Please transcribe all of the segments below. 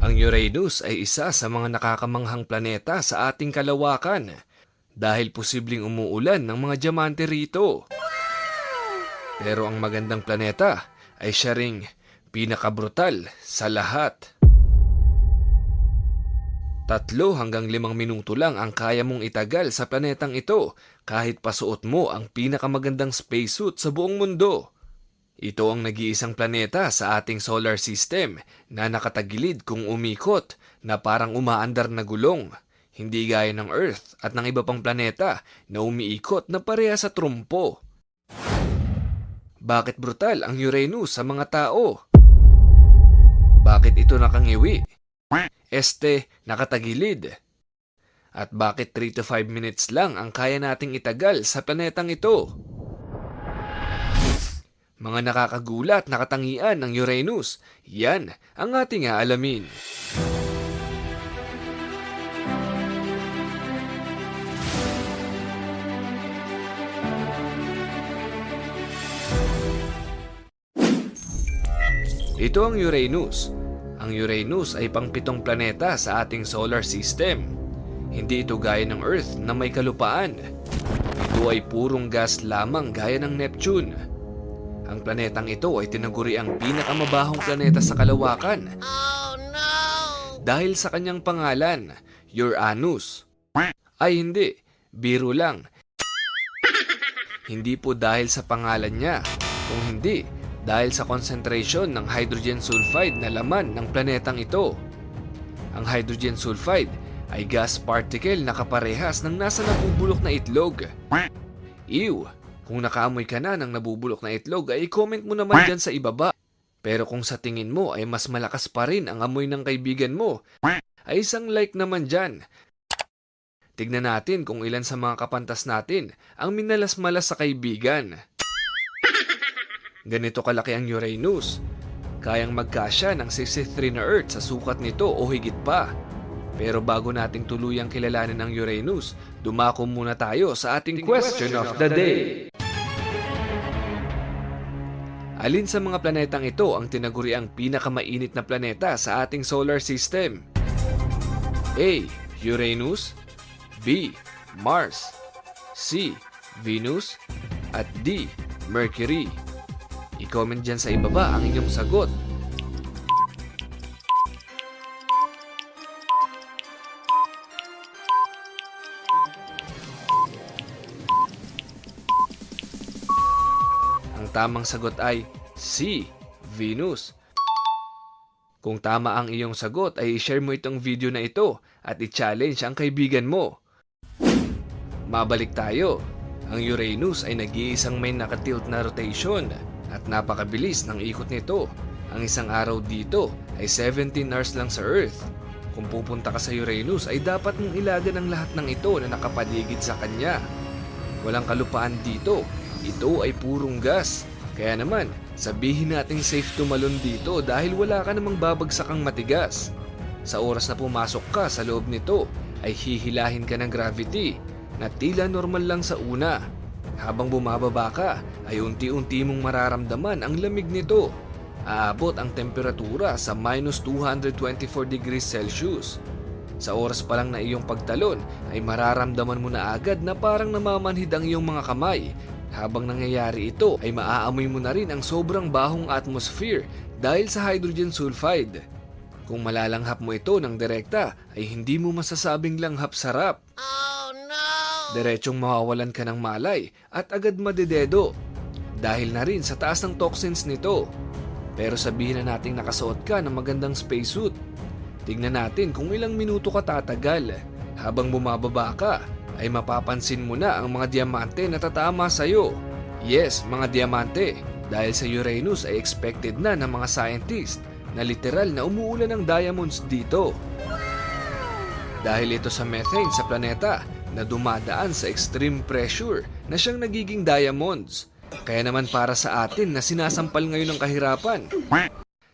Ang Uranus ay isa sa mga nakakamanghang planeta sa ating kalawakan dahil posibleng umuulan ng mga diamante rito. Pero ang magandang planeta ay siya ring pinakabrutal sa lahat. 3 hanggang 5 minuto lang ang kaya mong itagal sa planetang ito kahit pasuot mo ang pinakamagandang spacesuit sa buong mundo. Ito ang nag-iisang planeta sa ating solar system na nakatagilid kung umikot na parang umaandar na gulong. Hindi gaya ng Earth at ng iba pang planeta na umiikot na pareha sa trumpo. Bakit brutal ang Uranus sa mga tao? Bakit ito nakangiwi? Nakatagilid. At bakit 3 to 5 minutes lang ang kaya nating itagal sa planetang ito? Mga nakakagulat na katangian ng Uranus, yan ang ating aalamin. Ito ang Uranus. Ang Uranus ay pang-7 planeta sa ating solar system. Hindi ito gaya ng Earth na may kalupaan. Ito ay purong gas lamang gaya ng Neptune. Ang planetang ito ay tinaguri ang pinakamabahong planeta sa kalawakan. Oh no! Dahil sa kanyang pangalan, Uranus. Ay hindi, biro lang. Hindi po dahil sa pangalan niya, kung hindi dahil sa concentration ng hydrogen sulfide na laman ng planetang ito. Ang hydrogen sulfide ay gas particle na kaparehas ng nasa nabubulok na itlog. Ew! Kung nakaamoy ka na ng nabubulok na itlog ay comment mo naman dyan sa ibaba. Pero kung sa tingin mo ay mas malakas pa rin ang amoy ng kaibigan mo, ay isang like naman dyan. Tignan natin kung ilan sa mga kapantas natin ang minalas-malas sa kaibigan. Ganito kalaki ang Uranus. Kayang magkasya ng 63 na Earth sa sukat nito o higit pa. Pero bago nating tuluyang kilalanin ang Uranus, dumako muna tayo sa ating question of the day. Alin sa mga planetang ito ang tinaguri ang pinakamainit na planeta sa ating solar system? A. Uranus, B. Mars, C. Venus, at D. Mercury. I-comment dyan sa ibaba ang inyong sagot. Ang tamang sagot ay C. Venus. Kung tama ang iyong sagot ay i-share mo itong video na ito at i-challenge ang kaibigan mo. Mabalik tayo. Ang Uranus ay nag-iisang may nakatilt na rotation at napakabilis ng ikot nito. Ang isang araw dito ay 17 hours lang sa Earth. Kung pupunta ka sa Uranus ay dapat mong ilagan ang lahat ng ito na nakapaligid sa kanya. Walang kalupaan dito. Ito ay purong gas. Kaya naman, sabihin nating safe tumalon dito dahil wala ka namang babagsakang matigas. Sa oras na pumasok ka sa loob nito ay hihilahin ka ng gravity na tila normal lang sa una. Habang bumababa ka ay unti-unti mong mararamdaman ang lamig nito. Aabot ang temperatura sa minus 224 degrees Celsius. Sa oras pa lang na iyong pagtalon ay mararamdaman mo na agad na parang namamanhid ang iyong mga kamay. Habang nangyayari ito ay maaamoy mo na rin ang sobrang bahong atmosphere dahil sa hydrogen sulfide. Kung malalanghap mo ito ng direkta ay hindi mo masasabing langhap sarap. Oh no! Diretsong mawawalan ka ng malay at agad madededo dahil na rin sa taas ng toxins nito. Pero sabihin na nating nakasuot ka ng magandang spacesuit. Tignan natin kung ilang minuto ka tatagal. Habang bumababa ka ay mapapansin mo na ang mga diamante na tatama sa'yo. Yes, mga diamante. Dahil sa Uranus ay expected na ng mga scientist na literal na umuulan ng diamonds dito. Dahil ito sa methane sa planeta na dumadaan sa extreme pressure na siyang nagiging diamonds. Kaya naman para sa atin na sinasampal ngayon ng kahirapan.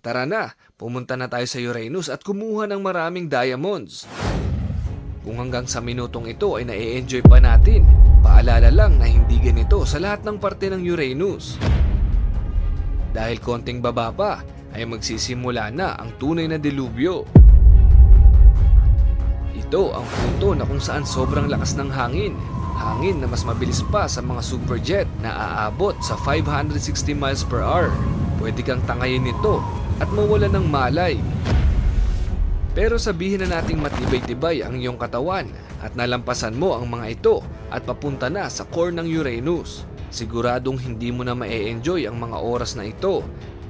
Tara na, pumunta na tayo sa Uranus at kumuha ng maraming diamonds. Kung hanggang sa minutong ito ay na-enjoy pa natin, paalala lang na hindi ganito sa lahat ng parte ng Uranus. Dahil konting baba pa ay magsisimula na ang tunay na delubyo. Ito ang punto na kung saan sobrang lakas ng hangin. Hangin na mas mabilis pa sa mga superjet na aabot sa 560 miles per hour. Pwede kang tangayin nito at mawala ng malay. Pero sabihin na nating matibay-tibay ang iyong katawan at nalampasan mo ang mga ito at papunta na sa core ng Uranus. Siguradong hindi mo na ma-enjoy ang mga oras na ito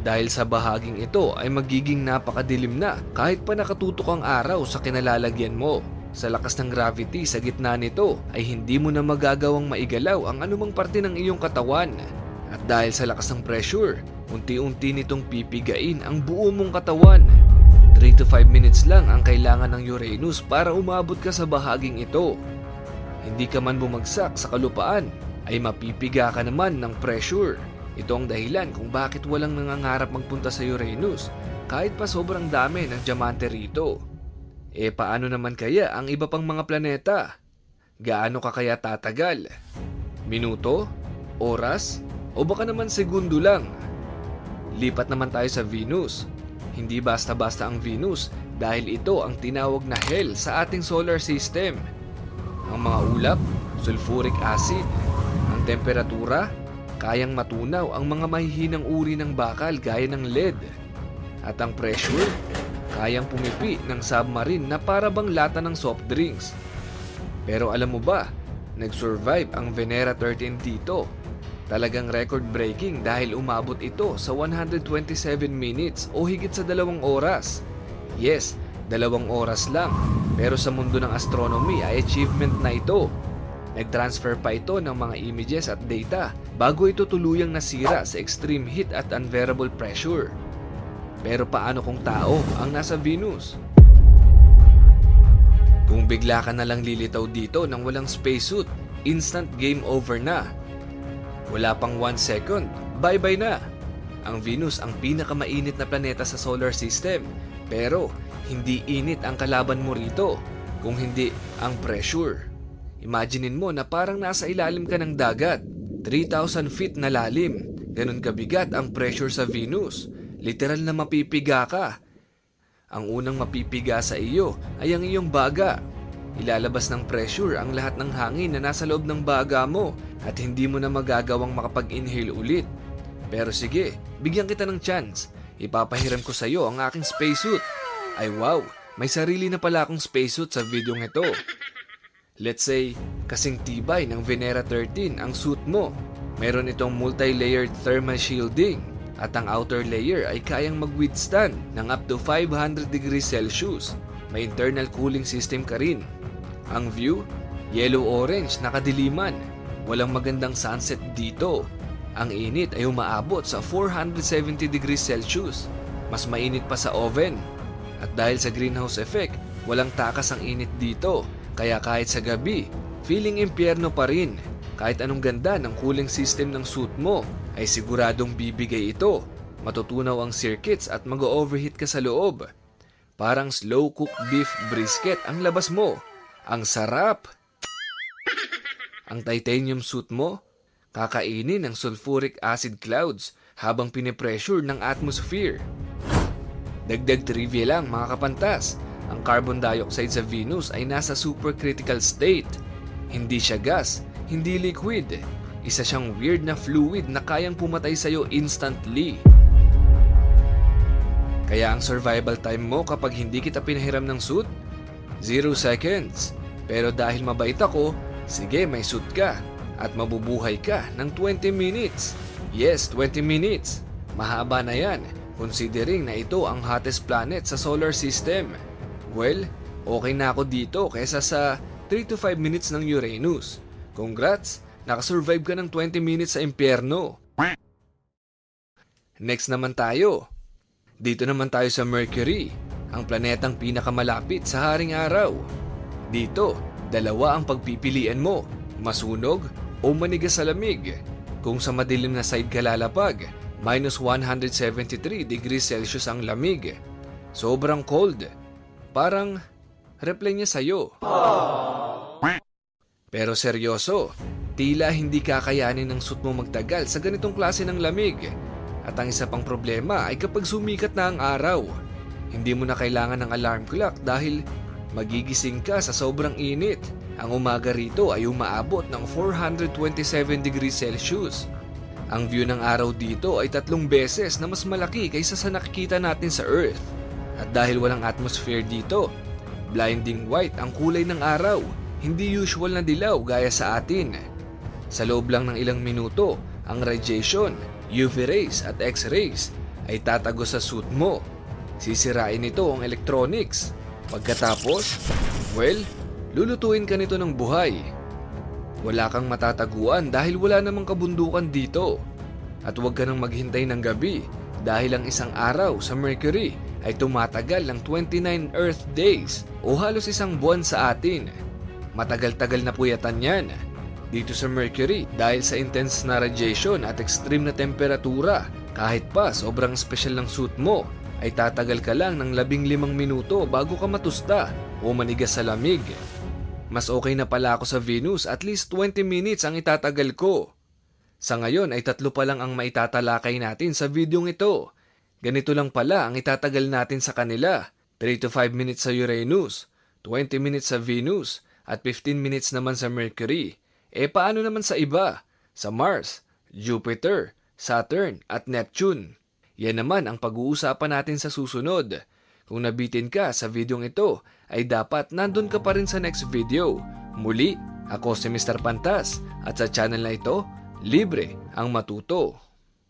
dahil sa bahaging ito ay magiging napakadilim na kahit pa nakatutok ang araw sa kinalalagyan mo. Sa lakas ng gravity sa gitna nito ay hindi mo na magagawang maigalaw ang anumang parte ng iyong katawan. At dahil sa lakas ng pressure, unti-unti nitong pipigain ang buo mong katawan. 3 to 5 minutes lang ang kailangan ng Uranus para umabot ka sa bahaging ito. Hindi ka man bumagsak sa kalupaan, ay mapipiga ka naman ng pressure. Ito ang dahilan kung bakit walang nangangarap magpunta sa Uranus kahit pa sobrang dami ng diamante rito. Paano naman kaya ang iba pang mga planeta? Gaano ka kaya tatagal? Minuto? Oras? O baka naman segundo lang? Lipat naman tayo sa Venus. Hindi basta-basta ang Venus dahil ito ang tinawag na hell sa ating solar system. Ang mga ulap, sulfuric acid, ang temperatura, kayang matunaw ang mga mahihinang uri ng bakal gaya ng lead. At ang pressure, kayang pumipi ng submarine na para bang lata ng soft drinks. Pero alam mo ba, nag-survive ang Venera 13 dito. Talagang record-breaking dahil umabot ito sa 127 minutes o higit sa 2 oras. Yes, 2 oras lang. Pero sa mundo ng astronomy ay achievement na ito. Nag-transfer pa ito ng mga images at data bago ito tuluyang nasira sa extreme heat at unbearable pressure. Pero paano kung tao ang nasa Venus? Kung bigla ka na lang lilitaw dito nang walang spacesuit, instant game over na. Wala pang 1 second, bye-bye na. Ang Venus ang pinakamainit na planeta sa solar system, pero hindi init ang kalaban mo rito, kung hindi ang pressure. Imaginein mo na parang nasa ilalim ka ng dagat, 3,000 feet na lalim, ganun kabigat ang pressure sa Venus, literal na mapipiga ka. Ang unang mapipiga sa iyo ay ang iyong baga. Ilalabas ng pressure ang lahat ng hangin na nasa loob ng baga mo at hindi mo na magagawang makapag-inhale ulit. Pero sige, bigyan kita ng chance. Ipapahiram ko sa iyo ang aking spacesuit. Ay wow, may sarili na pala akong spacesuit sa videong ito. Let's say, kasing tibay ng Venera 13 ang suit mo. Meron itong multi-layered thermal shielding at ang outer layer ay kayang mag-withstand ng up to 500 degrees Celsius. May internal cooling system ka rin. Ang view, yellow-orange na kadiliman. Walang magandang sunset dito. Ang init ay umaabot sa 470 degrees Celsius. Mas mainit pa sa oven. At dahil sa greenhouse effect, walang takas ang init dito. Kaya kahit sa gabi, feeling impyerno pa rin. Kahit anong ganda ng cooling system ng suit mo, ay siguradong bibigay ito. Matutunaw ang circuits at mag-overheat ka sa loob. Parang slow-cooked beef brisket ang labas mo. Ang sarap! Ang titanium suit mo, kakainin ng sulfuric acid clouds habang pinipressure ng atmosphere. Dagdag trivia lang mga kapantas, ang carbon dioxide sa Venus ay nasa supercritical state. Hindi siya gas, hindi liquid. Isa siyang weird na fluid na kayang pumatay sa'yo instantly. Kaya ang survival time mo kapag hindi kita pinahiram ng suit? 0 seconds. Pero dahil mabait ako, sige may suit ka at mabubuhay ka ng 20 minutes. Yes, 20 minutes. Mahaba na yan, considering na ito ang hottest planet sa solar system. Well, okay na ako dito kaysa sa 3 to 5 minutes ng Uranus. Congrats, nakasurvive ka ng 20 minutes sa impyerno. Next naman tayo. Dito naman tayo sa Mercury, ang planetang pinakamalapit sa haring araw. Dito, 2 ang pagpipilian mo, masunog o manigas sa lamig. Kung sa madilim na side ka lalapag, minus 173 degrees Celsius ang lamig. Sobrang cold. Parang reply niya sa'yo. Pero seryoso, tila hindi kakayanin ng suit mo magtagal sa ganitong klase ng lamig. At ang isa pang problema ay kapag sumikat na ang araw, hindi mo na kailangan ng alarm clock dahil Magigising ka sa sobrang init. Ang umaga rito ay umaabot ng 427 degrees Celsius. Ang view ng araw dito ay 3 beses na mas malaki kaysa sa nakikita natin sa Earth. At dahil walang atmosphere dito, blinding white ang kulay ng araw, hindi usual na dilaw gaya sa atin. Sa loob lang ng ilang minuto, ang radiation, UV rays at X-rays ay tatago sa suit mo. Sisirain nito ang electronics. Pagkatapos, lulutuin ka nito ng buhay. Wala kang matataguan dahil wala namang kabundukan dito. At huwag ka nang maghintay ng gabi dahil ang isang araw sa Mercury ay tumatagal ng 29 Earth days o halos isang buwan sa atin. Matagal-tagal na puyatan yan dito sa Mercury dahil sa intense na radiation at extreme na temperatura. Kahit pa sobrang special ng suit mo ay tatagal ka lang ng 15 minuto bago ka matusta o manigas sa lamig. Mas okay na pala ako sa Venus, at least 20 minutes ang itatagal ko. Sa ngayon ay 3 pa lang ang maitatalakay natin sa videong ito. Ganito lang pala ang itatagal natin sa kanila. 3 to 5 minutes sa Uranus, 20 minutes sa Venus, at 15 minutes naman sa Mercury. Paano naman sa iba? Sa Mars, Jupiter, Saturn, at Neptune. Yan naman ang pag-uusapan natin sa susunod. Kung nabitin ka sa videong ito, ay dapat nandun ka pa rin sa next video. Muli, ako si Mr. Pantas, at sa channel na ito, libre ang matuto.